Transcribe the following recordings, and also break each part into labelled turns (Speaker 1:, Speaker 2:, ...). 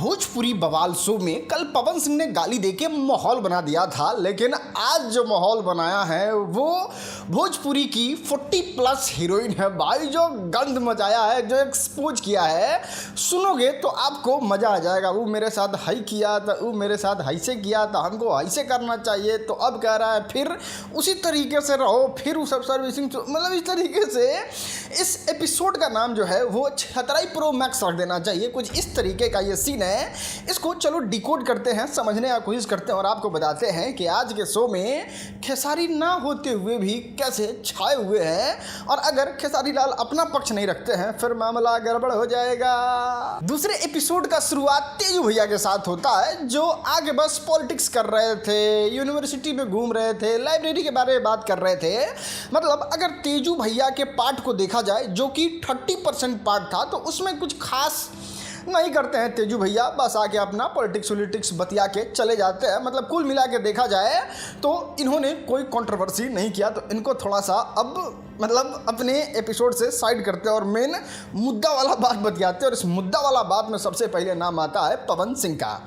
Speaker 1: भोजपुरी बवाल शो में कल पवन सिंह ने गाली देके माहौल बना दिया था, लेकिन आज जो माहौल बनाया है वो भोजपुरी की 40+ हीरोइन है भाई, जो गंद मचाया है, जो एक्सपोज किया है। सुनोगे तो आपको मज़ा आ जाएगा। वो मेरे साथ हाई किया था, वो मेरे साथ हाईसे किया था, हमको हाईसे करना चाहिए, तो अब कह रहा है फिर उसी तरीके से रहो, फिर वो सब सर्विसिंग, मतलब इस तरीके से इस एपिसोड का नाम जो है वो छतराई प्रो मैक्स रख देना चाहिए। कुछ इस तरीके का ये सीन है। इसको चलो डिकोड करते हैं, समझने की कोशिश करते हैं और आपको बताते हैं कि आज के शो में खेसारी ना होते हुए भी कैसे छाए हुए हैं, और अगर खेसारी लाल अपना पक्ष नहीं रखते हैं फिर मामला गड़बड़ हो जाएगा। दूसरे एपिसोड का शुरुआत तेजू भैया के साथ होता है, जो आगे बस पॉलिटिक्स कर रहे थे, यूनिवर्सिटी में घूम रहे थे, लाइब्रेरी के बारे में बात कर रहे थे। मतलब अगर तेजू भैया के पार्ट को देखा जाए, जो कि 30% पार्ट था, तो उसमें कुछ खास नहीं करते हैं तेजू भैया, बस आके अपना पॉलिटिक्स बतिया के चले जाते हैं। मतलब कुल मिला के देखा जाए तो इन्होंने कोई कंट्रोवर्सी नहीं किया, तो इनको थोड़ा सा अब मतलब अपने एपिसोड से साइड करते हैं और मेन मुद्दा वाला बात बतियाते हैं। और इस मुद्दा वाला बात में सबसे पहले नाम आता है पवन सिंह का।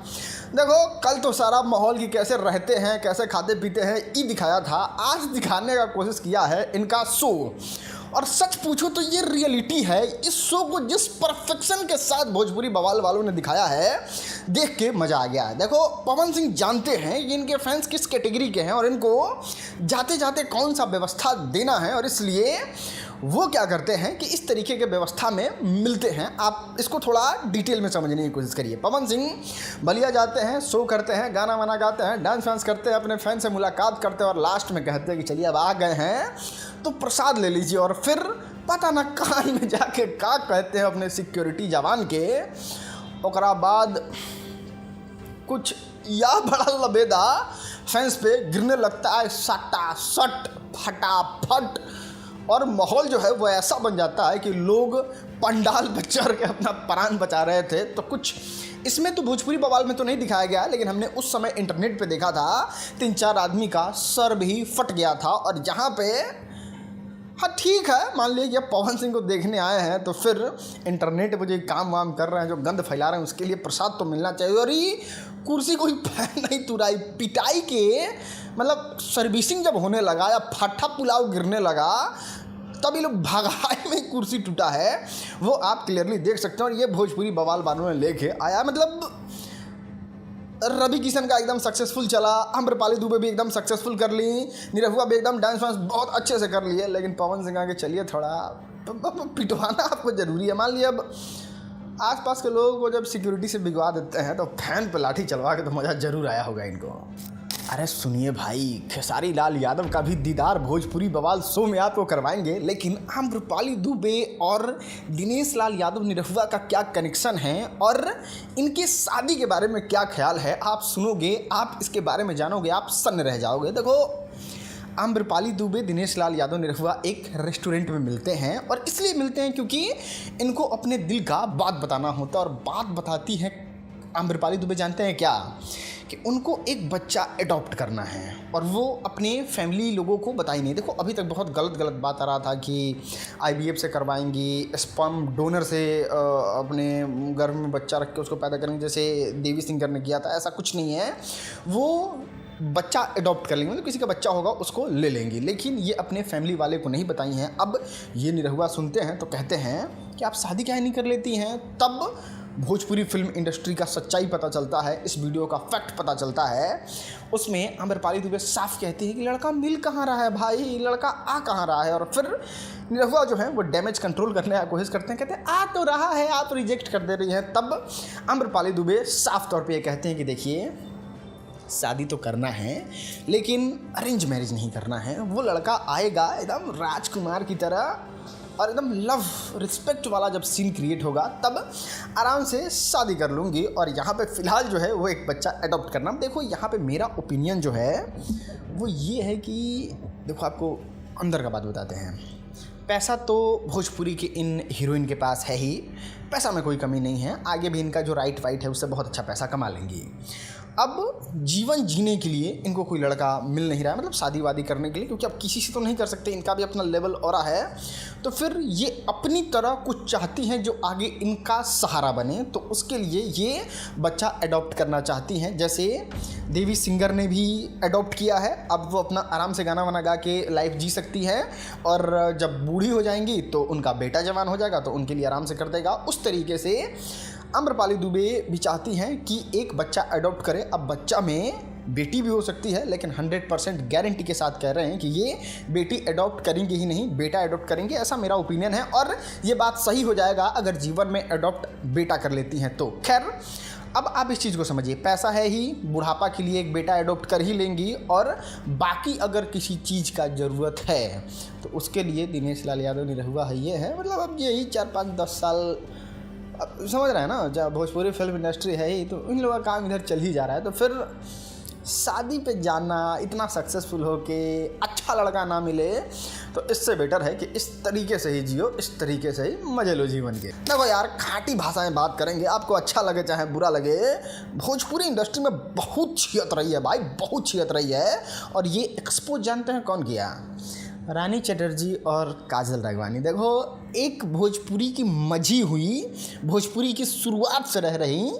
Speaker 1: देखो कल तो सारा माहौल की कैसे रहते हैं, कैसे खाते पीते हैं, ये दिखाया था। आज दिखाने का कोशिश किया है इनका शो, और सच पूछो तो ये रियलिटी है। इस शो को जिस परफेक्शन के साथ भोजपुरी बवाल वालों ने दिखाया है, देख के मज़ा आ गया है। देखो पवन सिंह जानते हैं कि इनके फैंस किस कैटेगरी के हैं और इनको जाते जाते कौन सा व्यवस्था देना है, और इसलिए वो क्या करते हैं कि इस तरीके के व्यवस्था में मिलते हैं। आप इसको थोड़ा डिटेल में समझने की कोशिश करिए। पवन सिंह बलिया जाते हैं, शो करते हैं, गाना वाना गाते हैं, डांस वांस करते हैं, अपने फैन से मुलाकात करते हैं और लास्ट में कहते हैं कि चलिए अब आ गए हैं तो प्रसाद ले लीजिए। और फिर पता ना कहाँ में जाके का कहते हैं अपने सिक्योरिटी जवान के। ओकरा बाद कुछ या बड़ा लबेदा फैंस पे गिरने लगता है, सटा सट फटाफट, और माहौल जो है वो ऐसा बन जाता है कि लोग पंडाल पे चढ़ के अपना प्राण बचा रहे थे। तो कुछ इसमें तो भोजपुरी बवाल में तो नहीं दिखाया गया, लेकिन हमने उस समय इंटरनेट पे देखा था 3-4 आदमी का सर भी फट गया था। और यहाँ पे हाँ ठीक है, मान लीजिए कि पवन सिंह को देखने आए हैं तो फिर इंटरनेट पर जो काम वाम कर रहे हैं, जो गंद फैला रहे हैं, उसके लिए प्रसाद तो मिलना चाहिए। और ये कुर्सी कोई फैन नहीं तुराई, पिटाई के मतलब सर्विसिंग जब होने लगा या फटा पुलाव गिरने लगा, तब ये लोग भगाए में कुर्सी टूटा है, वो आप क्लियरली देख सकते हैं। और ये भोजपुरी बवाल वालों ने लेके आया। मतलब रवि किशन का एकदम सक्सेसफुल चला, आम्रपाली दुबे भी एकदम सक्सेसफुल कर ली, निरहुआ भी एकदम डांस वांस बहुत अच्छे से कर लिए, लेकिन पवन सिंह आगे चलिए थोड़ा पिटवाना आपको ज़रूरी है। मान लिया अब आसपास के लोगों को जब सिक्योरिटी से भिगवा देते हैं तो फैन पे लाठी चलवा के तो मज़ा ज़रूर आया होगा इनको। अरे सुनिए भाई, खेसारी लाल यादव का भी दीदार भोजपुरी बवाल शो में आपको करवाएंगे, लेकिन आम्रपाली दुबे और दिनेश लाल यादव निरहुआ का क्या कनेक्शन है और इनके शादी के बारे में क्या ख्याल है, आप सुनोगे, आप इसके बारे में जानोगे, आप सन्न रह जाओगे। देखो आम्रपाली दुबे, दिनेश लाल यादव निरहुआ एक रेस्टोरेंट में मिलते हैं, और इसलिए मिलते हैं क्योंकि इनको अपने दिल का बात बताना होता है। और बात बताती है आम्रपाली दुबे, जानते हैं क्या, कि उनको एक बच्चा अडॉप्ट करना है और वो अपने फैमिली लोगों को बताई नहीं। देखो अभी तक बहुत गलत बात आ रहा था कि IVF से करवाएंगी, स्पर्म डोनर से अपने गर्भ में बच्चा रख के उसको पैदा करेंगे, जैसे देवी सिंगर ने किया था। ऐसा कुछ नहीं है, वो बच्चा अडॉप्ट कर लेंगे, मतलब किसी का बच्चा होगा उसको ले लेंगी, लेकिन ये अपने फैमिली वाले को नहीं बताई हैं। अब ये निरहुआ सुनते हैं तो कहते हैं कि आप शादी क्या नहीं कर लेती हैं। तब भोजपुरी फिल्म इंडस्ट्री का सच्चाई पता चलता है, इस वीडियो का फैक्ट पता चलता है। उसमें आम्रपाली दुबे साफ कहती है कि लड़का मिल कहाँ रहा है भाई, लड़का आ कहाँ रहा है। और फिर निरहुआ जो है वो डैमेज कंट्रोल करने की कोशिश करते हैं, कहते हैं आ तो रहा है, आप रिजेक्ट कर दे रही हैं। तब आम्रपाली दुबे साफ तौर पर ये कहते हैं कि देखिए शादी तो करना है, लेकिन अरेंज मैरिज नहीं करना है। वो लड़का आएगा एकदम राजकुमार की तरह और एकदम लव रिस्पेक्ट वाला जब सीन क्रिएट होगा, तब आराम से शादी कर लूँगी। और यहाँ पे फ़िलहाल जो है वो एक बच्चा अडॉप्ट करना। देखो यहाँ पे मेरा ओपिनियन जो है वो ये है कि देखो आपको अंदर का बात बताते हैं। पैसा तो भोजपुरी के इन हीरोइन के पास है ही, पैसा में कोई कमी नहीं है, आगे भी इनका जो राइट वाइट है उससे बहुत अच्छा पैसा कमा लेंगी। अब जीवन जीने के लिए इनको कोई लड़का मिल नहीं रहा है, मतलब शादी वादी करने के लिए, क्योंकि अब किसी से तो नहीं कर सकते, इनका भी अपना लेवल और है। तो फिर ये अपनी तरह कुछ चाहती हैं जो आगे इनका सहारा बने, तो उसके लिए ये बच्चा अडॉप्ट करना चाहती हैं। जैसे देवी सिंगर ने भी अडॉप्ट किया है, अब वो अपना आराम से गाना वाना गा के लाइफ जी सकती है, और जब बूढ़ी हो जाएंगी तो उनका बेटा जवान हो जाएगा तो उनके लिए आराम से कर देगा। उस तरीके से आम्रपाली दुबे भी चाहती हैं कि एक बच्चा अडॉप्ट करे। अब बच्चा में बेटी भी हो सकती है, लेकिन 100% गारंटी के साथ कह रहे हैं कि ये बेटी अडॉप्ट करेंगे ही नहीं, बेटा अडॉप्ट करेंगे, ऐसा मेरा ओपिनियन है। और ये बात सही हो जाएगा अगर जीवन में अडॉप्ट बेटा कर लेती हैं तो। खैर, अब आप इस चीज़ को समझिए, पैसा है ही, बुढ़ापा के लिए एक बेटा अडॉप्ट कर ही लेंगी, और बाकी अगर किसी चीज़ का ज़रूरत है तो उसके लिए दिनेश लाल यादव निरहुआ है, ये है, मतलब अब यही 4-5-10 साल, अब समझ रहे हैं ना, जब भोजपुरी फिल्म इंडस्ट्री है ही, तो इन लोगों का काम इधर चल ही जा रहा है। तो फिर शादी पे जाना, इतना सक्सेसफुल हो के अच्छा लड़का ना मिले, तो इससे बेटर है कि इस तरीके से ही जियो, इस तरीके से ही मजे लो जीवन के। देखो यार, खाटी भाषा में बात करेंगे, आपको अच्छा लगे चाहे बुरा लगे, भोजपुरी इंडस्ट्री में बहुत छियत रही है भाई, बहुत छियत रही है। और ये एक्सपोज जानते हैं कौन किया? रानी चटर्जी और काजल राघवानी। देखो, एक भोजपुरी की मजी हुई, भोजपुरी की शुरुआत से रह रही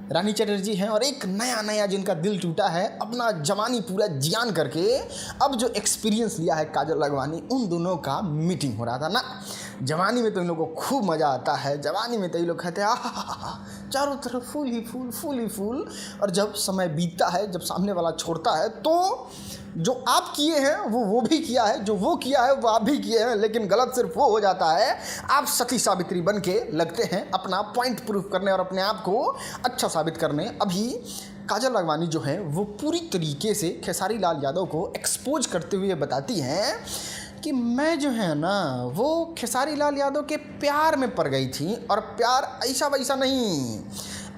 Speaker 1: रानी चटर्जी हैं, और एक नया जिनका दिल टूटा है अपना जवानी पूरा जियान करके, अब जो एक्सपीरियंस लिया है काजल राघवानी, उन दोनों का मीटिंग हो रहा था ना। जवानी में तो इन लोगों को खूब मज़ा आता है, जवानी में तो ये लोग कहते हैं आहा, चारों तरफ फूल ही फूल, फूल ही फूल। और जब समय बीतता है, जब सामने वाला छोड़ता है, तो जो आप किए हैं वो भी किया है, जो वो किया है वो आप भी किए हैं, लेकिन गलत सिर्फ वो हो जाता है, आप सती सावित्री बन के लगते हैं अपना पॉइंट प्रूफ करने और अपने आप को अच्छा साबित करने। अभी काजल राघवानी जो है वो पूरी तरीके से खेसारी लाल यादव को एक्सपोज करते हुए बताती हैं कि मैं जो है ना वो खेसारी लाल यादव के प्यार में पड़ गई थी, और प्यार ऐसा वैसा नहीं,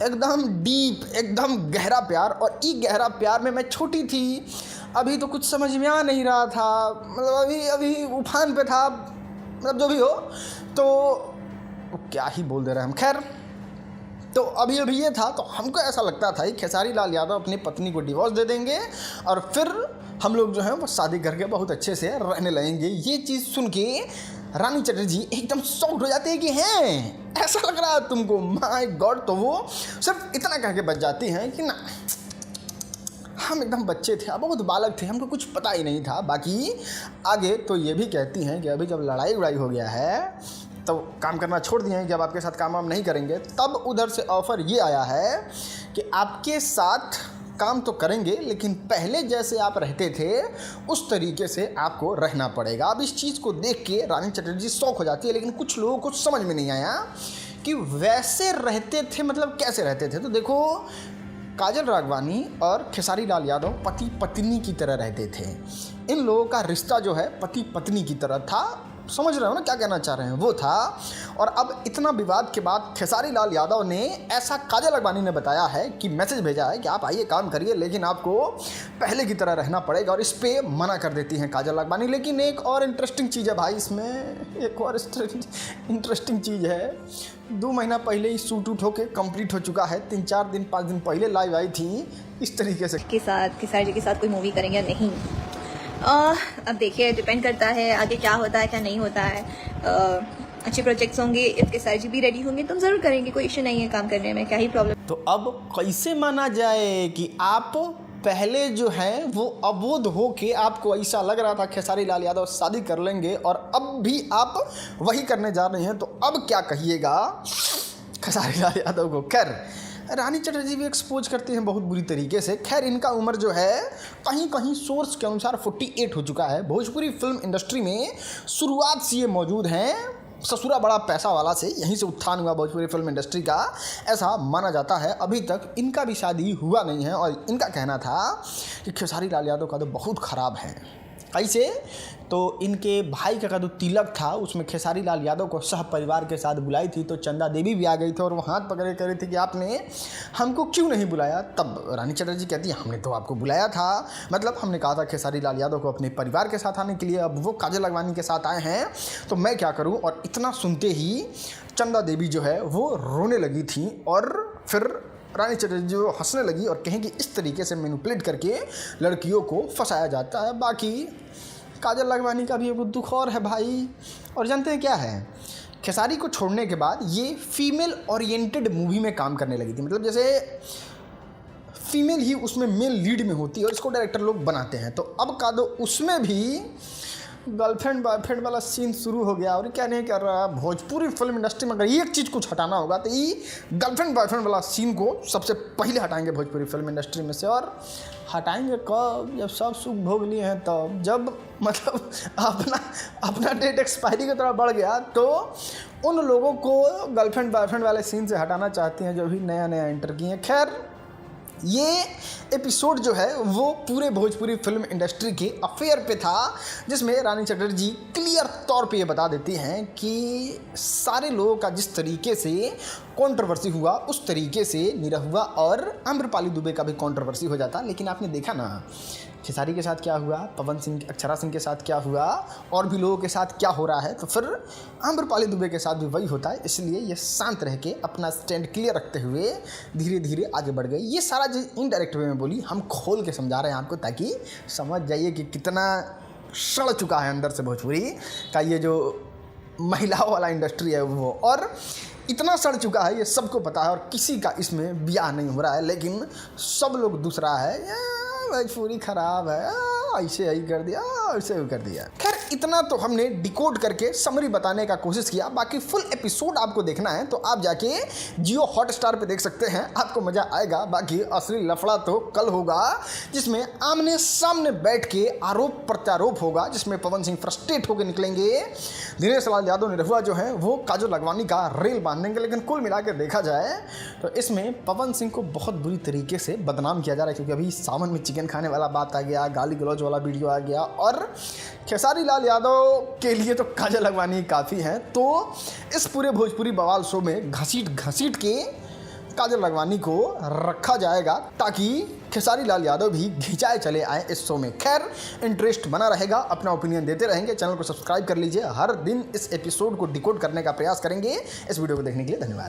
Speaker 1: एकदम डीप, एकदम गहरा प्यार। और ये गहरा प्यार में मैं छोटी थी, अभी तो कुछ समझ में आ नहीं रहा था, मतलब अभी उफान पे था, मतलब जो भी हो, तो क्या ही बोल दे रहे हैं हम। खैर, तो अभी ये था, तो हमको ऐसा लगता था कि खेसारी लाल यादव अपनी पत्नी को डिवोर्स दे देंगे और फिर हम लोग जो हैं वो शादी करके बहुत अच्छे से रहने लगेंगे। ये चीज़ सुन के रानी चटर्जी एकदम शॉक्ड हो जाती है कि हैं ऐसा लग रहा है तुमको, माय गॉड। तो वो सिर्फ इतना कह के बच जाती हैं कि ना, हम एकदम बच्चे थे, बहुत बालक थे, हमको कुछ पता ही नहीं था। बाकी आगे तो ये भी कहती हैं कि अभी जब लड़ाई उड़ाई हो गया है तो काम करना छोड़ दिए हैं कि अब आपके साथ काम वाम नहीं करेंगे। तब उधर से ऑफ़र ये आया है कि आपके साथ काम तो करेंगे, लेकिन पहले जैसे आप रहते थे उस तरीके से आपको रहना पड़ेगा। अब इस चीज़ को देख के रानी चटर्जी शौक हो जाती है, लेकिन कुछ लोगों को समझ में नहीं आया कि वैसे रहते थे मतलब कैसे रहते थे। तो देखो, काजल राघवानी और खेसारी लाल यादव पति पत्नी की तरह रहते थे। इन लोगों का रिश्ता जो है पति पत्नी की तरह था, समझ रहे हो ना क्या कहना चाह रहे हैं, वो था। और अब इतना विवाद के बाद खेसारी लाल यादव ने ऐसा काजल राघवानी ने बताया है कि मैसेज भेजा है कि आप आइए काम करिए, लेकिन आपको पहले की तरह रहना पड़ेगा, और इस पे मना कर देती हैं काजल राघवानी। लेकिन एक और इंटरेस्टिंग चीज़ है भाई, इसमें एक और इंटरेस्टिंग चीज़ है। 2 महीना पहले ही शूट उठ होके कंप्लीट हो चुका है, 3-4 दिन 5 दिन पहले लाइव आई थी इस तरीके से।
Speaker 2: के साथ खेसारी जी के साथ कोई मूवी करेंगे या नहीं, अब देखिए, डिपेंड करता है आगे क्या होता है क्या नहीं होता है। अच्छे प्रोजेक्ट्स होंगे, इफ खेसारी जी भी रेडी होंगे तो हम ज़रूर करेंगे, कोई इशू नहीं है काम करने में, क्या ही प्रॉब्लम।
Speaker 1: तो अब कैसे माना जाए कि आप पहले जो हैं वो अबोध हो के आपको ऐसा लग रहा था खेसारी लाल यादव शादी कर लेंगे, और अब भी आप वही करने जा रहे हैं, तो अब क्या कहिएगा खेसारी लाल यादव को। खैर, रानी चटर्जी भी एक्सपोज करती हैं बहुत बुरी तरीके से। खैर, इनका उम्र जो है कहीं कहीं सोर्स के अनुसार 48 हो चुका है। भोजपुरी फिल्म इंडस्ट्री में शुरुआत से ये मौजूद हैं, ससुरा बड़ा पैसा वाला से यहीं से उत्थान हुआ भोजपुरी फिल्म इंडस्ट्री का, ऐसा माना जाता है। अभी तक इनका भी शादी हुआ नहीं है, और इनका कहना था कि खेसारी लाल यादव का तो बहुत ख़राब है। कैसे? तो इनके भाई का जो तिलक था उसमें खेसारी लाल यादव को सह परिवार के साथ बुलाई थी, तो चंदा देवी भी आ गई थी और वो हाथ पकड़े कह रही थी कि आपने हमको क्यों नहीं बुलाया। तब रानी चटर्जी कहती है हमने तो आपको बुलाया था, मतलब हमने कहा था खेसारी लाल यादव को अपने परिवार के साथ आने के लिए, अब वो काजल राघवानी के साथ आए हैं तो मैं क्या करूं। और इतना सुनते ही चंदा देवी जो है वो रोने लगी थी, और फिर रानी चटर्जी जो हंसने लगी और कहें कि इस तरीके से मैनिपुलेट करके लड़कियों को फंसाया जाता है। बाकी काजल लखमानी का भी एक दुख और है भाई। और जानते हैं क्या है, खेसारी को छोड़ने के बाद ये फीमेल ओरिएंटेड मूवी में काम करने लगी थी। मतलब जैसे फीमेल ही उसमें मेल लीड में होती है और इसको डायरेक्टर लोग बनाते हैं। तो अब का दो उसमें भी गर्लफ्रेंड बॉयफ्रेंड वाला सीन शुरू हो गया। और क्या नहीं कर रहा, भोजपुरी फिल्म इंडस्ट्री में अगर एक चीज़ कुछ हटाना होगा तो ये गर्लफ्रेंड बॉयफ्रेंड वाला सीन को सबसे पहले हटाएंगे भोजपुरी फिल्म इंडस्ट्री में से। और हटाएंगे कब, जब सब सुख भोग लिए हैं तब, जब मतलब अपना डेट एक्सपायरी की तरह बढ़ गया तो उन लोगों को गर्लफ्रेंड बॉयफ्रेंड वाले सीन से हटाना चाहती हैं जो भी नया नया एंटर किए हैं। खैर, ये एपिसोड जो है वो पूरे भोजपुरी फिल्म इंडस्ट्री के अफेयर पे था, जिसमें रानी चटर्जी क्लियर तौर पे ये बता देती हैं कि सारे लोगों का जिस तरीके से कंट्रोवर्सी हुआ उस तरीके से निरहुआ हुआ और आम्रपाली दुबे का भी कंट्रोवर्सी हो जाता। लेकिन आपने देखा ना खेसारी के साथ क्या हुआ, पवन सिंह अक्षरा सिंह के साथ क्या हुआ और भी लोगों के साथ क्या हो रहा है, तो फिर आम्रपाली दुबे के साथ भी वही होता है। इसलिए ये शांत रह के अपना स्टैंड क्लियर रखते हुए धीरे धीरे आगे बढ़ गए। ये सारा जो इनडायरेक्ट वे में बोली, हम खोल के समझा रहे हैं आपको ताकि समझ जाइए कि कितना सड़ चुका है अंदर से भोजपुरी का ये जो महिलाओं वाला इंडस्ट्री है वो। और इतना सड़ चुका है ये सबको पता है और किसी का इसमें ब्याह नहीं हो रहा है, लेकिन सब लोग दूसरा है भोजपुरी खराब है, ऐसे ही कर दिया, ऐसे ही कर दिया। खैर, इतना तो हमने डिकोड करके समरी बताने का कोशिश किया। बाकी फुल एपिसोड आपको देखना है तो आप जाके जियो हॉटस्टार पे देख सकते हैं, आपको मज़ा आएगा। बाकी असली लफड़ा तो कल होगा, जिसमें आमने सामने बैठ के आरोप प्रत्यारोप होगा, जिसमें पवन सिंह फ्रस्ट्रेट होकर निकलेंगे, दिनेश लाल यादव निरहुआ जो है वो काजल लखमानी का रेल बांधेंगे। लेकिन कुल मिला के देखा जाए तो इसमें पवन सिंह को बहुत बुरी तरीके से बदनाम किया जा रहा है, क्योंकि अभी सावन में चिकन खाने वाला बात आ गया, गाली गलौज वाला वीडियो आ गया और खेसारी लाल यादव के लिए तो काजल लखमानी काफ़ी हैं। तो इस पूरे भोजपुरी बवाल शो में घसीट के काजल लखमानी को रखा जाएगा ताकि खेसारी लाल यादव भी घिंचाए चले आए इस शो में। खैर, इंटरेस्ट बना रहेगा, अपना ओपिनियन देते रहेंगे। चैनल को सब्सक्राइब कर लीजिए, हर दिन इस एपिसोड को डिकोड करने का प्रयास करेंगे। इस वीडियो को देखने के लिए धन्यवाद।